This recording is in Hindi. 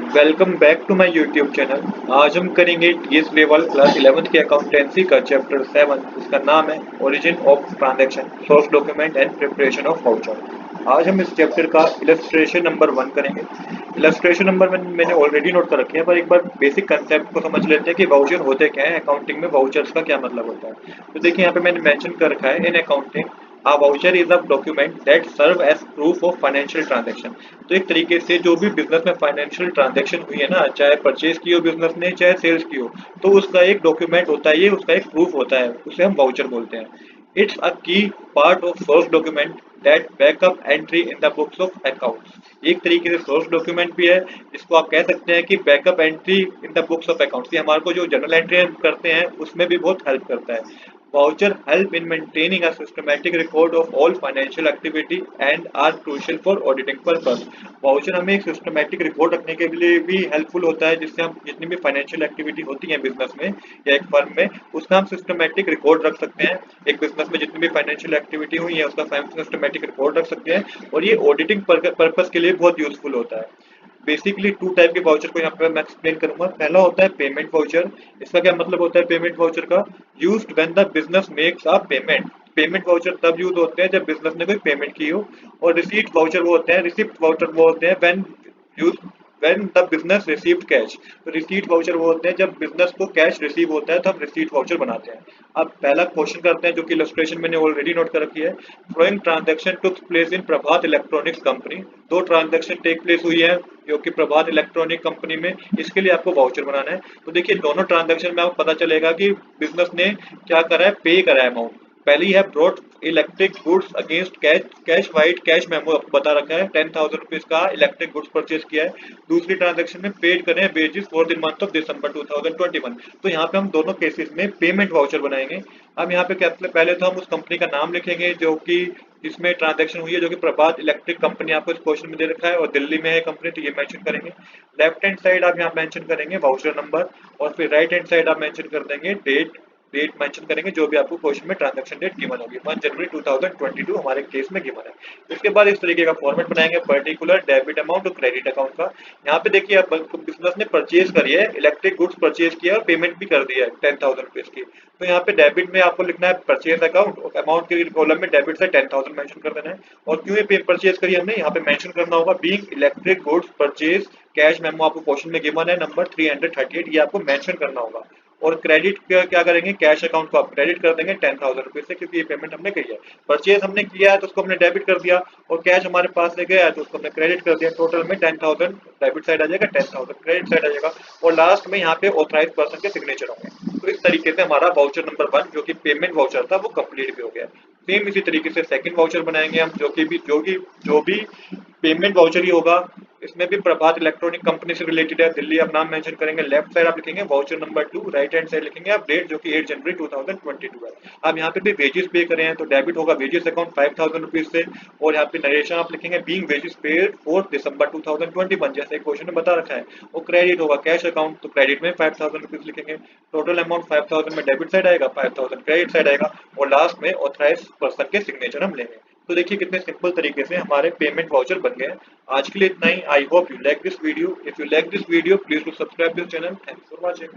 Welcome back to my YouTube channel. आज हम करेंगे टीएस लेवल क्लास 11th की अकाउंटेंसी का चैप्टर 7 जिसका नाम है origin of transaction, source document and preparation of voucher. आज हम इस चैप्टर का इलस्ट्रेशन नंबर 1 करेंगे। इलस्ट्रेशन नंबर मैंने ऑलरेडी नोट कर रखे हैं, पर एक बार बेसिक कंसेप्ट को समझ लेते हैं कि वाउचर होते क्या है, अकाउंटिंग में वाउचर्स का क्या मतलब होता है। तो देखिए यहाँ पे मैंने मेंशन कर रखा है, in accounting a voucher is a document that serve as proof of financial transaction। तो एक तरीके से जो भी बिजनेस में फाइनेंशियल ट्रांजैक्शन हुई है ना, चाहे परचेज की हो बिजनेस ने, चाहे सेल्स की हो, तो उसका एक डॉक्यूमेंट होता है, ये उसका एक प्रूफ होता है, उसे हम वाउचर बोलते हैं। इट्स अ की part of source document that backup entry in the books of accounts. एक तरीके से सोर्स डॉक्यूमेंट भी है, इसको आप कह सकते हैं कि backup entry in the books of accounts. ये हमारे को जो जर्नल एंट्री करते हैं उसमें भी बहुत हेल्प करता है। Voucher help in maintaining a systematic record of all financial activity and are crucial for auditing purpose। Voucher हमें एक systematic रिकॉर्ड रखने के लिए भी हेल्पफुल होता है, जिससे हम जितनी भी फाइनेंशियल एक्टिविटी होती है बिजनेस में या एक फर्म में, उसका हम सिस्टमेटिक रिकॉर्ड रख सकते हैं। एक बिजनेस में जितनी भी फाइनेंशियल एक्टिविटी हुई है उसका सिस्टमेटिक रिकॉर्ड रख सकते हैं, और ये ऑडिटिंग पर्पस के लिए बहुत यूजफुल होता है। बेसिकली टू टाइप के वाउचर को यहाँ पे मैं एक्सप्लेन करूंगा। पहला होता है पेमेंट वाउचर। इसका क्या मतलब होता है पेमेंट वाउचर का? Used when the business makes a payment. Payment voucher तब यूज होते हैं जब बिजनेस ने कोई पेमेंट की हो। और रिसीट वाउचर वो होते हैं, रिसिप्ट वाउचर वो होते हैं when the business received cash. तो रिसीट वाउचर वो होते हैं जब बिजनेस को कैश रिसीव होता है, तो हम रिसीट वाउचर बनाते हैं। अब पहला क्वेश्चन करते हैं, जो कि इलस्ट्रेशन मैंने ऑलरेडी नोट कर रखी है। Flowing transaction took place in Prabhat electronics company. दो ट्रांजैक्शन टेक प्लेस हुई है जो कि प्रभात इलेक्ट्रॉनिक कंपनी में, इसके लिए आपको वाउचर बनाना है। तो देखिए दोनों ट्रांजैक्शन में आपको पता चलेगा कि बिजनेस ने क्या करा है, पे करा है अमाउंट। पहली है brought electric goods against cash, cash vide cash memo आपको बता रखा है, 10,000 रुपीज का इलेक्ट्रिक गुड्स परचेज किया है। दूसरी ट्रांजैक्शन में पेड करें wages for the month of December 2021। तो यहाँ पे हम दोनों केसेस में पेमेंट वाउचर बनाएंगे। अब यहाँ पे क्या पहले तो हम उस कंपनी का नाम लिखेंगे जो कि जिसमें ट्रांजैक्शन हुई है, जो कि प्रभात इलेक्ट्रिक कंपनी आपको इस क्वेश्चन में दे रखा है और दिल्ली में है कंपनी, तो ये मेंशन करेंगे। लेफ्ट हैंड साइड आप यहाँ मेंशन करेंगे वाउचर नंबर, और फिर राइट हैंड साइड आप मेंशन कर देंगे डेट। डेट मेंशन करेंगे जो भी आपको क्वेश्चन में ट्रांजैक्शन डेट गिवन होगी, 1 जनवरी 2022 हमारे केस में गिवन है। इसके बाद इस तरीके का फॉर्मेट बनाएंगे, पर्टिकुलर डेबिट अमाउंट और क्रेडिट अकाउंट का। यहाँ पे देखिए अब बिजनेस ने परचेज करी है, इलेक्ट्रिक गुड्स परचेज किया और पेमेंट भी कर दिया है 10,000 रुपीज की। तो यहाँ पे डेबिट में आपको लिखना है परचेज अकाउंट, और अमाउंट के कॉलम में डेबिट से 10,000 मेंशन कर देना है। और क्यों ये परचेज करी हमने, यहाँ पे मेंशन करना होगा being electric goods purchase cash memo आपको क्वेश्चन में गिवन है नंबर 338, ये आपको मेंशन करना होगा। और क्रेडिट क्या करेंगे, कैश अकाउंट को आप क्रेडिट कर देंगे 10,000 रुपीज से, क्योंकि ये पेमेंट हमने की है। परचेज हमने किया है तो उसको हमने डेबिट कर दिया, और कैश हमारे पास से गया है तो उसको हमने क्रेडिट कर दिया। टोटल में 10,000 डेबिट साइड आ जाएगा, 10,000 क्रेडिट साइड आ जाएगा, और लास्ट में यहाँ पे ऑथराइज पर्सन के सिग्नेचर होंगे। तो इस तरीके से हमारा वाउचर नंबर 1 जो कि पेमेंट वाउचर था वो कंप्लीट भी हो गया। सेम इसी तरीके से सेकंड वाउचर बनाएंगे हम, जो भी पेमेंट वाउचर ही होगा। इसमें भी प्रभात इलेक्ट्रॉनिक कंपनी से रिलेटेड है, दिल्ली आप नाम मेंशन करेंगे। लेफ्ट साइड आप लिखेंगे voucher number 2, right hand side लिखेंगे आप डेट, जो कि 8 जनवरी 2022 है। अब यहाँ पे भी वेजेस पे करे हैं तो डेबिट होगा वेजेस अकाउंट 5,000 रुपीज से, और यहाँ पे नरेशन आप लिखेंगे being wages paid for December 2021, जैसे क्वेश्चन में बता रखा है। और क्रेडिट होगा कैश अकाउंट, तो क्रेडिट में 5,000 रुपीज लिखेंगे। टोटल अमाउंट 5,000 में डेबिट साइड आएगा, 5,000 क्रेडिट साइड आएगा, और लास्ट में ऑथराइज पर्सन के सिग्नेचर हम लेंगे। तो देखिए कितने सिंपल तरीके से हमारे पेमेंट वाउचर बन गए। आज के लिए इतना ही। I hope you like this video. If you like this video please to subscribe this channel. Thanks for watching.